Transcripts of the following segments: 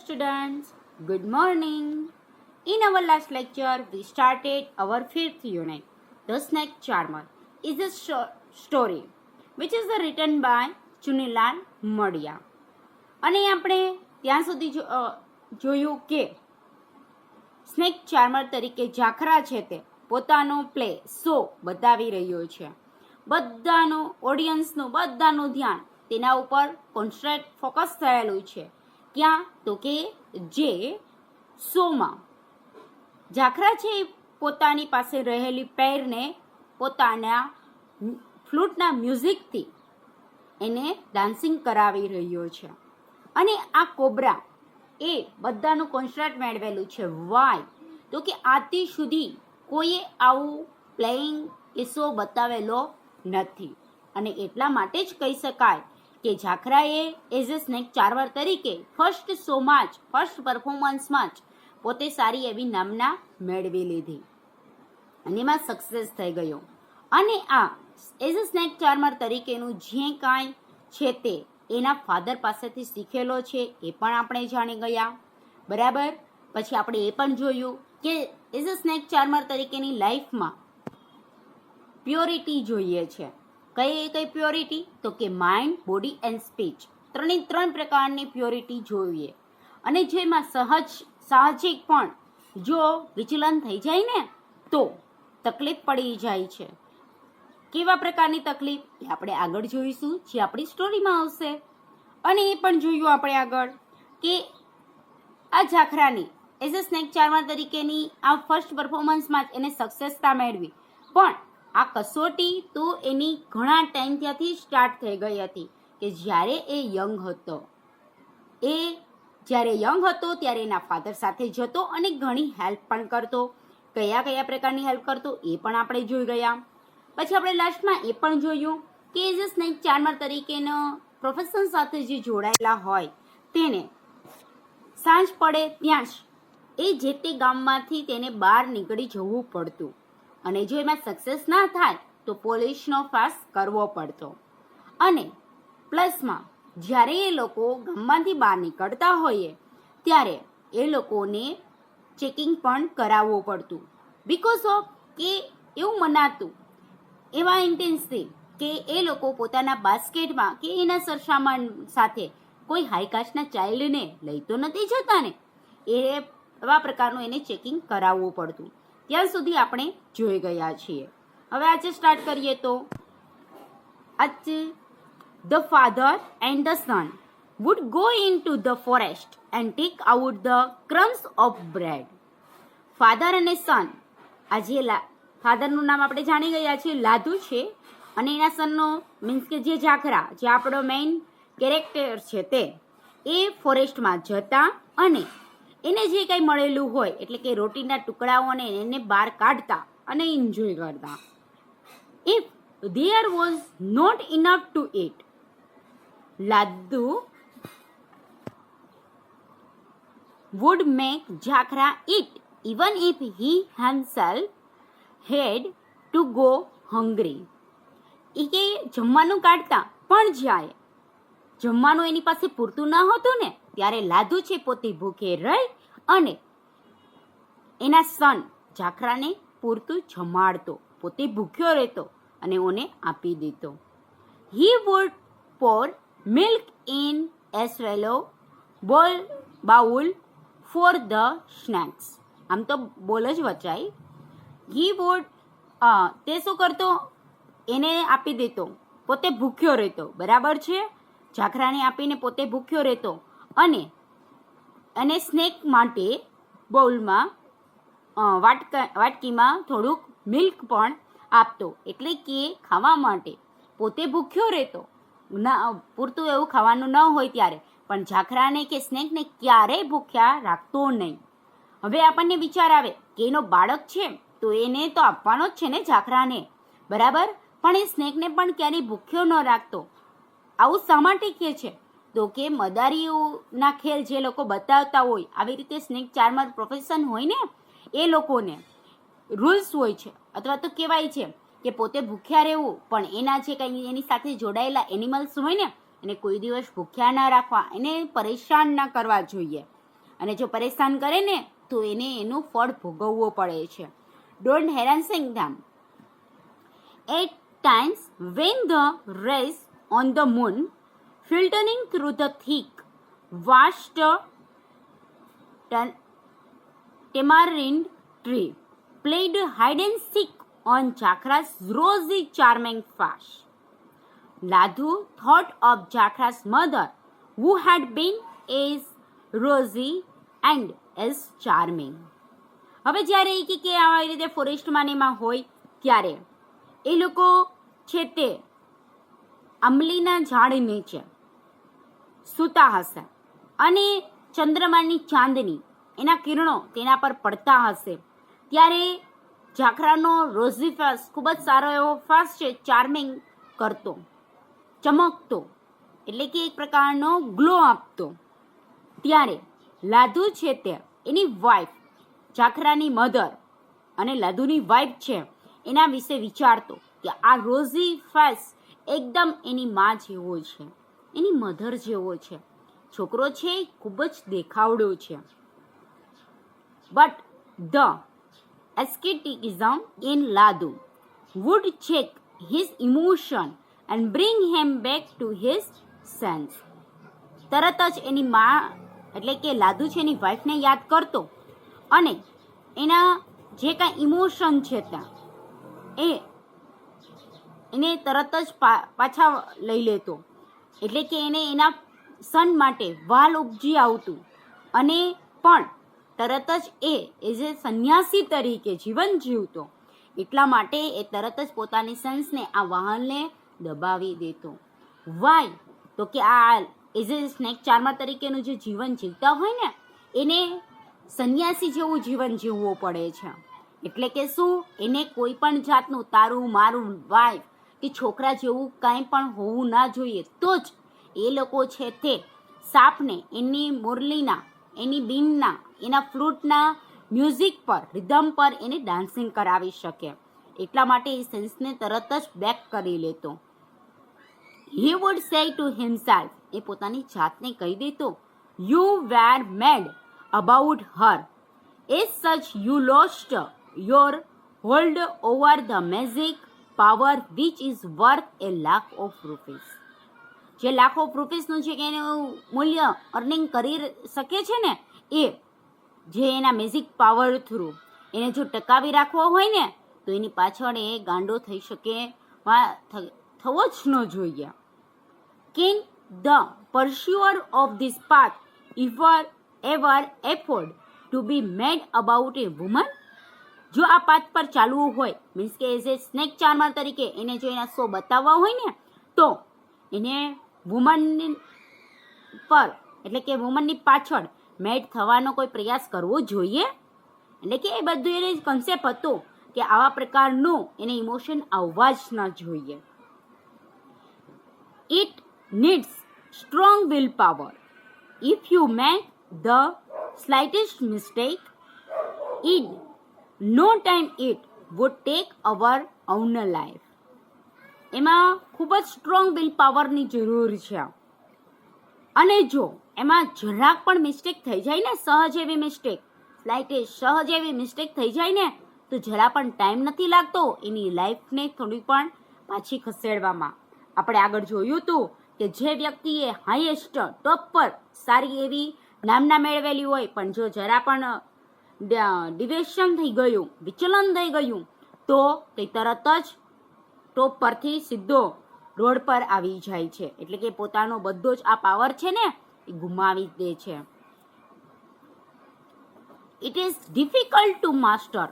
students, good morning. In our last lecture, we started our fifth unit. The Snake Charmer is a story which is written by Chunilal Madiya. અને આપણે ત્યાં સુધી જોયું કે snake ચાર્મર તરીકે ઝાખરા છે તે પોતાનો પ્લે શો બતાવી રહ્યો છે. બધાનું ઓડિયન્સનું બધાનું ધ્યાન તેના ઉપર કોન્સન્ટ્રેટ ફોકસ થયેલું છે. ક્યાં તો કે જે શોમાં ઝાખરા છે એ પોતાની પાસે રહેલી પેરને પોતાના ફ્લૂટના મ્યુઝિકથી એને ડાન્સિંગ કરાવી રહ્યો છે. અને આ કોબ્રા એ બધાનું કોન્સન્ટ્રેટ મેળવેલું છે. વાય તો કે આથી સુધી કોઈએ આવું પ્લેઇંગ કે શો બતાવેલો નથી. અને એટલા માટે જ કહી શકાય કે ઝાખરાએ એઝ અ સ્નેક ચાર્મર તરીકે ફર્સ્ટ શોમાં જ ફર્સ્ટ પરફોર્મન્સમાં જ પોતે સારી એવી નામના મેળવી લીધી અને એમાં સક્સેસ થઈ ગયો. અને આ એઝ અ સ્નેક ચાર્મર તરીકેનું જે કાંઈ છે તે એના ફાધર પાસેથી શીખેલો છે એ પણ આપણે જાણી ગયા. બરાબર. પછી આપણે એ પણ જોયું કે એઝ અ સ્નેક ચાર્મર તરીકેની લાઈફમાં પ્યોરિટી જોઈએ છે. કઈ પ્યોરિટી? તો કે માઇન્ડ, બોડી એન્ડ સ્પીચ, ત્રણ પ્રકારની પ્યોરિટી જોઈએ. અને જેમાં સાહજિક પણ જો વિચલન થઈ જાય ને તો તકલીફ પડી જાય છે. કેવા પ્રકારની તકલીફ એ આપણે આગળ જોઈશું, જે આપણી સ્ટોરીમાં આવશે. અને એ પણ જોયું આપણે આગળ કે આ ઝાખરાની એઝ અ સ્નેક ચાર્મર તરીકેની આ ફર્સ્ટ પરફોર્મન્સમાં જ એને સક્સેસતા મેળવી. પણ આ કસોટી તો એની ઘણા ટાઈમ ત્યાંથી સ્ટાર્ટ થઈ ગઈ હતી કે જ્યારે એ યંગ હતો. એ જ્યારે યંગ હતો ત્યારે એના ફાધર સાથે જતો અને ઘણી હેલ્પ પણ કરતો. કયા પ્રકારની હેલ્પ કરતો એ પણ આપણે જોઈ ગયા. પછી આપણે લાસ્ટમાં એ પણ જોયું કે એઝ અ સ્નેક ચાર્મર તરીકેનો પ્રોફેશન સાથે જે જોડાયેલા હોય તેને સાંજ પડે ત્યાં જ એ જે તે ગામમાંથી તેને બહાર નીકળી જવું પડતું. અને જો એમાં સક્સેસ ના થાય તો પોલીસનો ફાસ કરવો પડતો. અને પ્લસમાં જ્યારે એ લોકો ગામમાંથી બહાર નીકળતા હોઈએ ત્યારે એ લોકોને ચેકિંગ પણ કરાવવું પડતું. બિકોઝ ઓફ કે એવું મનાતું એવા ઇન્ટેન્સથી કે એ લોકો પોતાના બાસ્કેટમાં કે એના સરસામાન સાથે કોઈ હાઈ કાસ્ટના ચાઇલ્ડને લઈ તો નથી જતા ને, એવા પ્રકારનું એને ચેકિંગ કરાવવું પડતું. ત્યાં સુધી આપણે જોઈ ગયા છીએ. હવે આજે સ્ટાર્ટ કરીએ તો આજે the father and the sun would go into the forest and take out the crumbs of bread. Father અને સન, આજે ફાધરનું નામ આપણે જાણી ગયા છીએ લાધુ છે, અને એના સનનો મીન્સ કે જે ઝાખરા, જે આપણો મેઇન કેરેક્ટર છે તે એ ફોરેસ્ટમાં જતા અને એને જે કંઈ મળેલું હોય એટલે કે રોટીના ટુકડાઓને એને બહાર કાઢતા અને એન્જોય કરતા. If there was not enough to eat, લાધુ would make Zakhra eat even if he himself had to go hungry. એ કે જમવાનું કાઢતા પણ જાય જમવાનું એની પાસે પૂરતું ન હતું ને ત્યારે લાધુ છે પોતે ભૂખે રહી અને એના સન ઝાખરાને પૂરતું જમાડતો, પોતે ભૂખ્યો રહેતો અને ઓને આપી દીધો. He would pour milk in a swallow bowl for the snacks. આમ તો બોલ જ વચાય. He would તે શું કરતો? એને આપી દેતો, પોતે ભૂખ્યો રહેતો. બરાબર છે. ઝાખરાને આપીને પોતે ભૂખ્યો રહેતો અને સ્નેક માટે બોલમાં વાટકીમાં થોડુંક મિલ્ક પણ આપતો. એટલે કે ખાવા માટે પોતે ભૂખ્યો રહેતો, પૂરતું એવું ખાવાનું ન હોય ત્યારે પણ ઝાખરાને કે સ્નેકને ક્યારેય ભૂખ્યા રાખતો નહીં. હવે આપણને વિચાર આવે કે એનો બાળક છે તો એને તો આપવાનો જ છે ને ઝાખરાને, બરાબર, પણ એ સ્નેકને પણ ક્યારેય ભૂખ્યો ન રાખતો. આવું શા માટે કહે છે? તો કે મદારીઓના ખેલ જે લોકો બતાવતા હોય, આવી રીતે સ્નેક ચાર્મર પ્રોફેશન હોય ને એ લોકોને રૂલ્સ હોય છે, અથવા તો કહેવાય છે કે પોતે ભૂખ્યા રહેવું પણ એના જે કંઈ એની સાથે જોડાયેલા એનિમલ્સ હોય ને એને કોઈ દિવસ ભૂખ્યા ના રાખવા, એને પરેશાન ના કરવા જોઈએ. અને જો પરેશાન કરે ને તો એને એનું ફળ ભોગવવું પડે છે. Don't harassing them. At times when the rays on the moon filtering through the thick vast tamarind tree played hide and seek on Jakhra's rosy charming face. Ladhu thought of Jakhra's mother, who had been as rosy and as charming. હવે જ્યારે એ કે આવી રીતે ફોરેસ્ટમાં ને એમાં હોય ત્યારે એ લોકો છે તે આંબલીના ઝાડ નીચે સૂતા હશે અને ચંદ્રમાની ચાંદની એના કિરણો તેના પર પડતા હશે ત્યારે ઝાખરાનો રોઝી ફેસ ખૂબ જ સારો એવો ફેસ છે, ચાર્મિંગ કરતો, ચમકતો, એટલે કે એક પ્રકારનો ગ્લો આપતો. ત્યારે લાધુ છે તે એની વાઈફ, ઝાખરાની મધર અને લાધુની વાઈફ છે એના વિશે વિચારતો કે આ રોઝી ફેસ એકદમ એની માં જેવો છે, એની મધર જેવો છે. છોકરો છે ખૂબ જ દેખાવડો છે. But the asceticism in Ladhu would check his emotion and bring him back to his sense. તરત જ એની માં એટલે કે લાધુ છે એની વાઈફને યાદ કરતો અને એના જે કાંઈ ઇમોશન છે ત્યાં એને તરત જ પાછા લઈ લેતો. એટલે કે એને એના સન માટે વાલ ઉપજી આવતું અને પણ તરત જ એઝ એ સંન્યાસી તરીકે જીવન જીવતો. એટલા માટે એ તરત જ પોતાની સેન્સને આ વાહનને દબાવી દેતો. વાય તો કે આ એઝ એ સ્નેક ચાર્મર તરીકેનું જે જીવન જીવતા હોય ને એને સંન્યાસી જેવું જીવન જીવવું પડે છે. એટલે કે શું, એને કોઈ પણ જાતનું તારું મારું વાઈફ કે છોકરા જેવું કાંઈ પણ હોવું ના જોઈએ. તો જ એ લોકો છે તે સાપને એની મુરલીના, એની બીનના, એના ફ્લૂટના મ્યુઝિક પર, રિધમ પર એને ડાન્સિંગ કરાવી શકે. એટલા માટે એ સેન્સને તરત જ બેક કરી લેતો. He would say to himself, એ પોતાની જાતને કહી દેતો, you were mad about her, as such you lost your hold over the magic power which is worth a lakh of rupees. જે લાખ ઓફ રૂપીઝનું છે કે એનું મૂલ્ય અર્નિંગ કરી શકે છે ને એ જે એના મેજિક પાવર થ્રુ એને જો ટકાવી રાખવો હોય ને તો એની પાછળ એ ગાંડો થઈ શકે, થવો જ ન જોઈએ. Can the pursuer of this path ever afford to be made about a woman? જો આ પાથ પર ચાલવું હોય, મીન્સ કે એઝ એ સ્નેક ચાર્મર તરીકે એને જો એના શો બતાવવા હોય ને તો એને વુમન પર એટલે કે વુમનની પાછળ મેડ થવાનો કોઈ પ્રયાસ કરવો જોઈએ. એટલે કે એ બધું એને કન્સેપ્ટ હતો કે આવા પ્રકારનું એને ઇમોશન આવવા જ ન જોઈએ. It needs strong will power. If you make the slightest mistake in no time it would take our own life. એમાં ખૂબ જ સ્ટ્રોંગ વિલ પાવરની જરૂર છે. અને જો એમાં જરાક પણ મિસ્ટેક થઈ જાય ને, સહજ એવી મિસ્ટેક, સહજ એવી મિસ્ટેક થઈ જાય ને તો જરા પણ ટાઈમ નથી લાગતો એની લાઈફને થોડી પણ પાછી ખસેડવામાં. આપણે આગળ જોયું હતું કે જે વ્યક્તિએ હાઈએસ્ટ ટોપ પર સારી એવી નામના મેળવેલી હોય પણ જો જરા પણ ડિવેશન થઈ ગયું, વિચલન થઈ ગયું તો તે તરત જ ટોપ પરથી સીધો રોડ પર આવી જાય છે. એટલે કે પોતાનો બધો જ આ પાવર છે ને એ ગુમાવી દે છે. It is difficult to master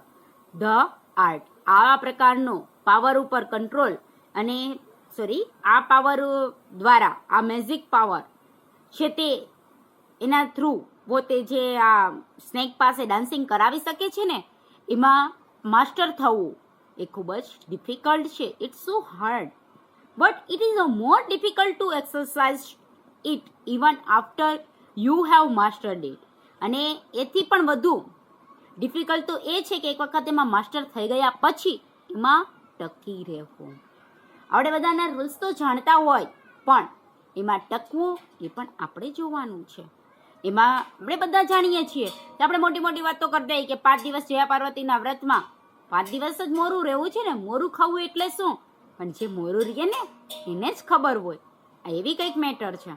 the art. આવા પ્રકારનો પાવર ઉપર કંટ્રોલ અને આ પાવર દ્વારા આ મેજિક પાવર છે તે એના થ્રુ પોતે જે આ સ્નેક પાસે ડાન્સિંગ કરાવી શકે છે ને એમાં માસ્ટર થવું એ ખૂબ જ ડિફિકલ્ટ છે. It's so hard but it is a more difficult to exercise it even after you have mastered it. અને એથી પણ વધુ ડિફિકલ્ટ તો એ છે કે એક વખત એમાં માસ્ટર થઈ ગયા પછી એમાં ટકી રહેવું. આપણે બધાના રૂલ્સ તો જાણતા હોય પણ એમાં ટકવું એ પણ આપણે જોવાનું છે. એમાં આપણે બધા જાણીએ છીએ કે આપણે મોટી મોટી વાતો કરી દઈએ કે 5 દિવસ જયા પાર્વતીના વ્રતમાં 5 દિવસ જ મોરું રહેવું છે ને, મોરું ખાવું એટલે શું, પણ જે મોરું રહે ને એને જ ખબર હોય. આ એવી કંઈક મેટર છે.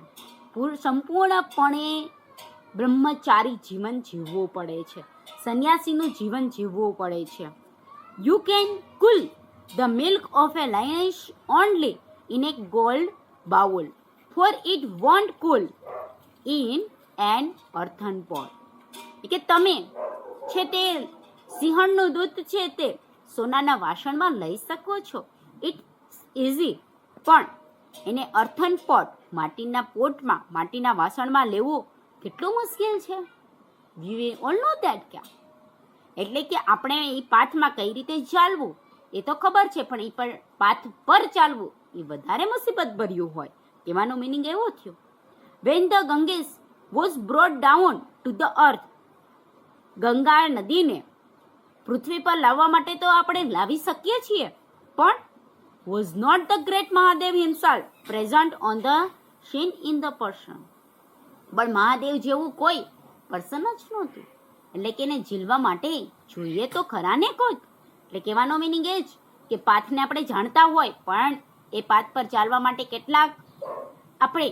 સંપૂર્ણપણે બ્રહ્મચારી જીવન જીવવું પડે છે, સંન્યાસીનું જીવન જીવવું પડે છે. You can cool the milk of a lioness only in a gold bowl, for it won't cool in an earthen pot. કે તમે છે તે સિંહણનું દૂધ છે તે સોનાના વાસણમાં લઈ શકો છો, ઇટ્સ ઇઝી, પણ એને અર્થન પોટ, માટીના પોટમાં, માટીના વાસણમાં લેવું કેટલું મુશ્કેલ છે. We all know that. ક્યાં એટલે કે આપણે એ પાથમાં કઈ રીતે ચાલવું એ તો ખબર છે, પણ એ પાથ પર ચાલવું એ વધારે મુસીબત ભર્યું હોય. કહેવાનો મિનિંગ એવો થયો. When the Ganges was brought down to the earth, Ganga નદીને પૃથ્વી પર લાવવા માટે તો આપણે લાવી શકીએ છીએ, પણ was not the great Mahadev himself present on the scene in the person. પણ મહાદેવ જેવું કોઈ પર્સન જ નહોતું, એટલે કે એને ઝીલવા માટે જોઈએ તો ખરા ને કોઈ. એટલે કહેવાનો મિનિંગ એ જ કે પાથને આપણે જાણતા હોય, પણ એ પાથ પર ચાલવા માટે કેટલાક આપણે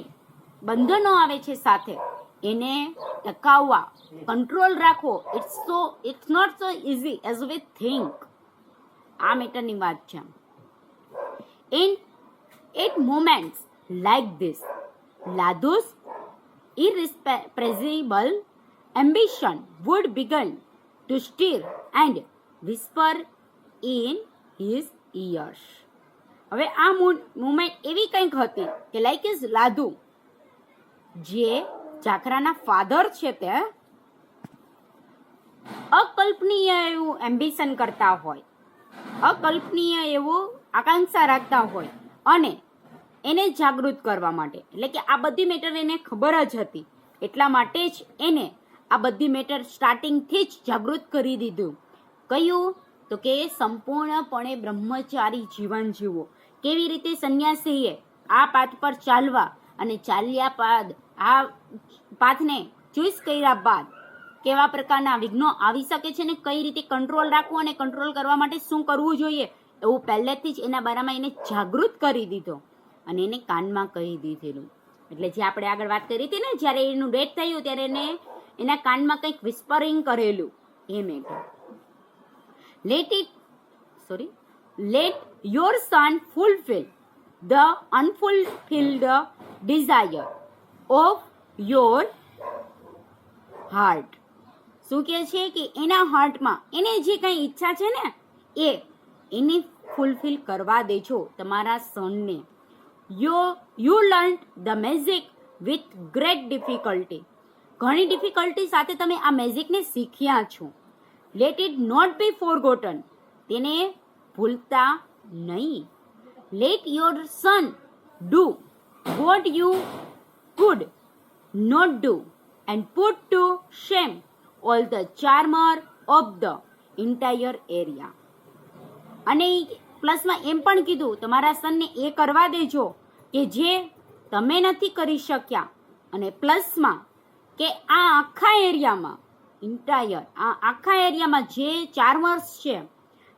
બંધનો આવે છે સાથે, એને ટકાવવા, કંટ્રોલ રાખવો, it's not so easy as we think. આ મેટરની વાત છે. In moments like this, Ladhu's irrepressible ambition would begin to stir and whisper in his ears. હવે આ મુમેન્ટ એવી કંઈક હતી કે લાઈક ઇઝ લાધુ, જે જાખરાના ફાધર છે તે અકલ્પનીય એવું એમ્બિશન કરતા હોય, અકલ્પનીય એવું આકાંક્ષા રાખતા હોય, અને એને જાગૃત કરવા માટે, એટલે કે આ બધી મેટર એને ખબર જ હતી, એટલા માટે જ એને આ બધી મેટર સ્ટાર્ટિંગથી જ જાગૃત કરી દીધું. કયું તો કે સંપૂર્ણપણે બ્રહ્મચારી જીવન જીવવું, કેવી રીતે સંન્યાસીએ આ પાથ પર ચાલવા, અને ચાલ્યા બાદ આ પાથને ચોઈસ કર્યા બાદ કેવા પ્રકારના વિઘ્નો આવી શકે છે ને કઈ રીતે કંટ્રોલ રાખવું અને કંટ્રોલ કરવા માટે શું કરવું જોઈએ, એવું પહેલેથી જ એના બારામાં એને જાગૃત કરી દીધો અને એને કાનમાં કહી દીધેલું. એટલે જે આપણે આગળ વાત કરી હતી ને, જ્યારે એનું ડેથ થયું ત્યારે એને એના કાનમાં કંઈક વિસ્પરિંગ કરેલું. એ matter let your son fulfill the unfulfilled desire of your heart. શું કહે છે કે એના હાર્ટમાં એને જે કંઈ ઈચ્છા છે ને એને ફૂલફિલ કરવા દેજો તમારા સનને. You learn the magic with great difficulty. ઘણી ડિફિકલ્ટી સાથે તમે આ મેજિકને શીખ્યા છો. Let it not be forgotten. તેને ભૂલતા નહીં. Let your son do what you could not do and put to shame all the charmer of the entire area. અને પ્લસમાં એમ પણ કીધું તમારા સનને એ કરવા દેજો કે જે તમે નથી કરી શક્યા, અને પ્લસમાં કે આ આખા એરિયામાં આખા એરિયામાં જે ચાર્મર્સ છે,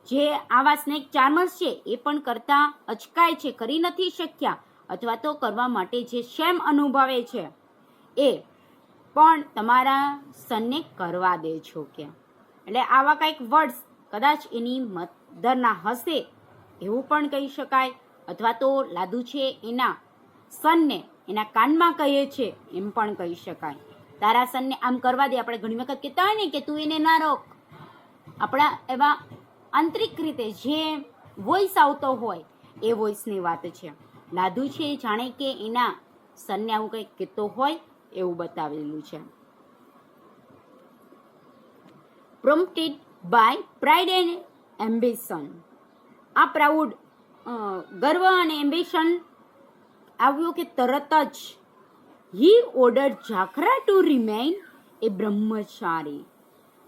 જે આવા સ્નેક ચાર્મર્સ છે એ પણ કરતા અચકાય છે, કરી નથી શક્યા, અથવા તો કરવા માટે જે શેમ અનુભવે છે એ પણ તમારા સનને કરવા દેજો. કે એટલે આવા કંઈક વર્ડ્સ કદાચ એની મધરના હશે એવું પણ કહી શકાય, અથવા તો લાદુ છે એના સનને એના કાનમાં કહે છે એમ પણ કહી શકાય. તારા સનને આમ કરવા દે. આપણે ઘણી વખત કહેતા હોય ને કે તું એને ના રોક. આપણા એવા આંતરિક રીતે જે વોઇસ આવતો હોય એ વોઇસની વાત છે. લાદુ છે જાણે કે એના સનને આવું કંઈક કહેતો હોય એવું બતાવેલું છે. prompted by pride and ambition. આ પ્રાઉડ ગર્વ અને એમ્બિશન આવ્યું કે તરત જ he ordered Jakhra two remain એ બ્રહ્મચારી.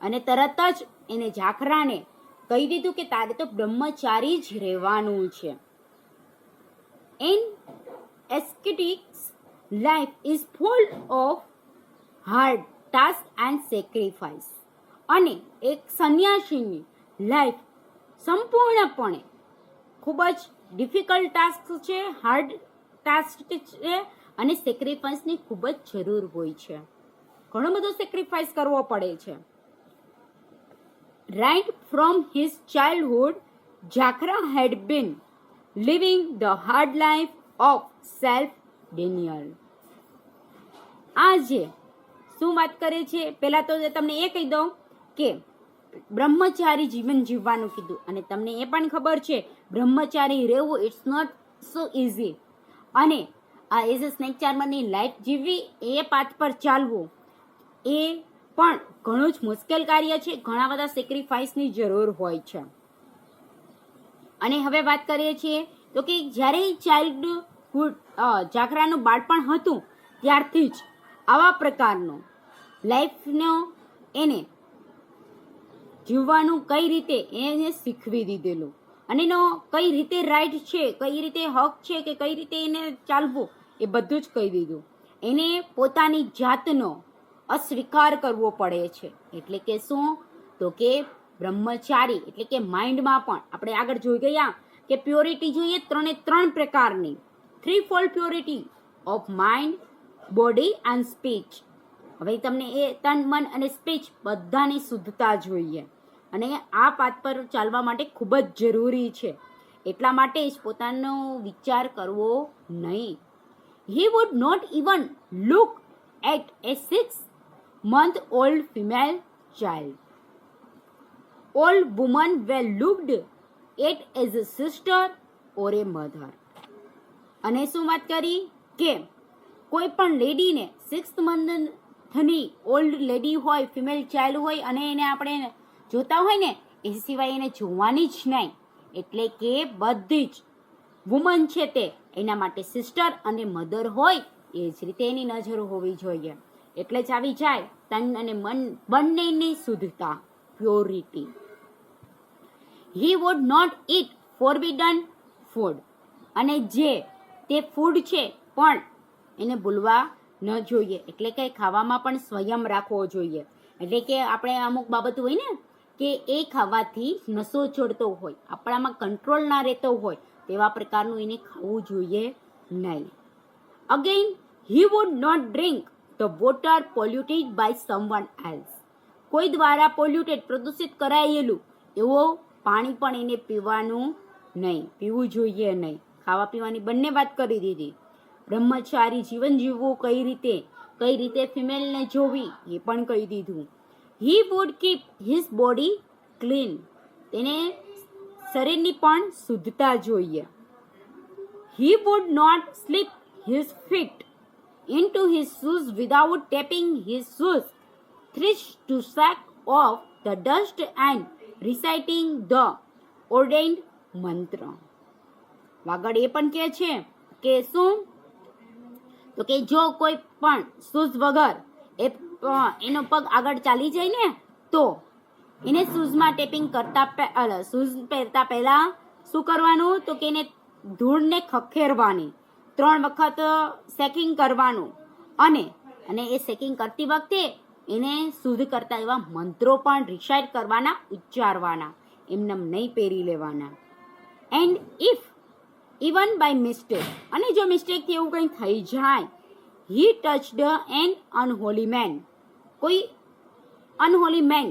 અને તરત જ એને જાખરાને કહી દીધું કે તારે તો બ્રહ્મચારી જ રહેવાનું છે. In ascetics life is full of hard task and sacrifice. અને એક સંન્યાસીની લાઈફ સંપૂર્ણપણે ખૂબ જ ડિફિકલ્ટ ટાસ્ક છે, હાર્ડ ટાસ્ક છે અને સેક્રિફાઈસની ખૂબ જ જરૂર હોય છે. ઘણો બધો સેક્રિફાઈસ કરવો પડે છે. Right from his childhood Jakhra had been living the hard life of self denial. આજે શું વાત કરે છે? પહેલા તો તમને એ કહી દઉં કે બ્રહ્મચારી જીવન જીવવાનું કીધું, અને તમને એ પણ ખબર છે બ્રહ્મચારી રહેવું ઇટ્સ નોટ સો ઇઝી. અને આ એઝ અ સ્નેક ચાર્મરની લાઈફ જીવવી, એ પાથ પર ચાલવું એ પણ ઘણું જ મુશ્કેલ કાર્ય છે. ઘણા બધા સેક્રિફાઈસની જરૂર હોય છે. અને હવે વાત કરીએ છીએ તો કે જ્યારે ચાઇલ્ડહુડ જાખરાનું બાળપણ હતું ત્યારથી જ આવા પ્રકારનો લાઈફનો એને જીવવાનું કઈ રીતે એને શીખવી દીધેલું, અને એનો કઈ રીતે રાઈટ છે, કઈ રીતે હક છે કે કઈ રીતે એને ચાલવું એ બધું જ કહી દીધું. એને પોતાની જાતનો અસ્વીકાર કરવો પડે છે. એટલે કે શું? તો કે બ્રહ્મચારી એટલે કે માઇન્ડમાં પણ આપણે આગળ જોઈ ગયા કે પ્યોરિટી જોઈએ 3 પ્રકારની. 3-fold purity of mind, body and speech. હવે તમને એ તન, મન અને સ્પીચ બધાની શુદ્ધતા જોઈએ, અને આ પાથ પર ચાલવા માટે ખૂબ જ જરૂરી છે. એટલા માટે જ પોતાનો વિચાર કરવો નહીં. He would not even look at a 6-month-old female child. All women were looked at as a sister or a mother. અને શું વાત કરી કે કોઈ પણ લેડીને 6 monthની ઓલ્ડ લેડી હોય, ફિમેલ ચાઇલ્ડ હોય, અને એને આપણે જોતા હોય ને એ સિવાય એને જોવાની જ નહીં. એટલે કે બધી જ વુમન છે તે એના માટે સિસ્ટર અને મધર હોય એ જ રીતે એની નજર હોવી જોઈએ. એટલે જ આવી જાય તન અને મન બંનેની શુદ્ધતા, purity. He would not eat forbidden food. અને જે તે ફૂડ છે પણ એને ભૂલવા ન જોઈએ. એટલે કે ખાવામાં પણ સંયમ રાખવો જોઈએ. એટલે કે આપણે અમુક બાબત હોય ને કે એ ખાવાથી નશો ચડતો હોય, આપણામાં કંટ્રોલ ના રહેતો હોય, તેવા પ્રકારનું એને ખાવું જોઈએ નહીં. Again he would not drink the water polluted by someone else. કોઈ દ્વારા પોલ્યુટેડ, પ્રદૂષિત કરાયેલું એવો પાણી પણ એને પીવાનું નહીં, પીવું જોઈએ નહીં. ખાવા પીવાની બંને વાત કરી દીધી. બ્રહ્મચારી જીવન જીવવું કઈ રીતે ફિમેલને જોવી એ પણ કહી દીધું. He would keep his body clean. તેને શરીરની પણ શુદ્ધતા જોઈએ. He would not sleep his feet into his shoes without tapping his shoes 3 to shake off the dust and reciting the ordained mantra. આગળ એ પણ કહે છે કે શું? તો કે જો કોઈ પણ શૂઝ વગર એનો પગ આગળ ચાલી જાય ને તો એને શૂઝમાં ટેપિંગ કરતા શૂઝ પહેરતા પહેલા શું કરવાનું? તો કે એને ધૂળને ખખેરવાની, 3 વખત શેકિંગ કરવાનું, અને એ શેકિંગ કરતી વખતે એને શુદ્ધ કરતા એવા મંત્રો પણ રિસાઇટ કરવાના, ઉચ્ચારવાના, એમને નહીં પહેરી લેવાના. And if even by mistake, અને જો મિસ્ટેકથી એવું કંઈ થઈ જાય, હી ટચડ એન અનહોલી મેન, કોઈ અનહોલી મેન,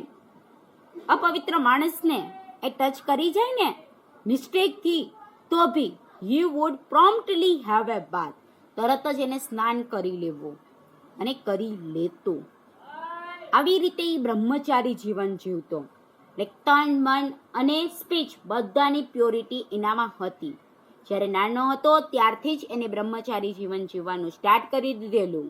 અપવિત્ર માણસને એ ટચ કરી જાય ને મિસ્ટેકથી, તો બી he would promptly have a bath. તરત જ એને સ્નાન કરી લેવું, અને કરી લેતો. આવી રીતે એ બ્રહ્મચારી જીવન જીવતો. તન, મન અને સ્પીચ બધાની પ્યોરિટી એનામાં હતી. જ્યારે નાનો હતો ત્યારથી જ એને બ્રહ્મચારી જીવન જીવવાનું સ્ટાર્ટ કરી દીધેલું.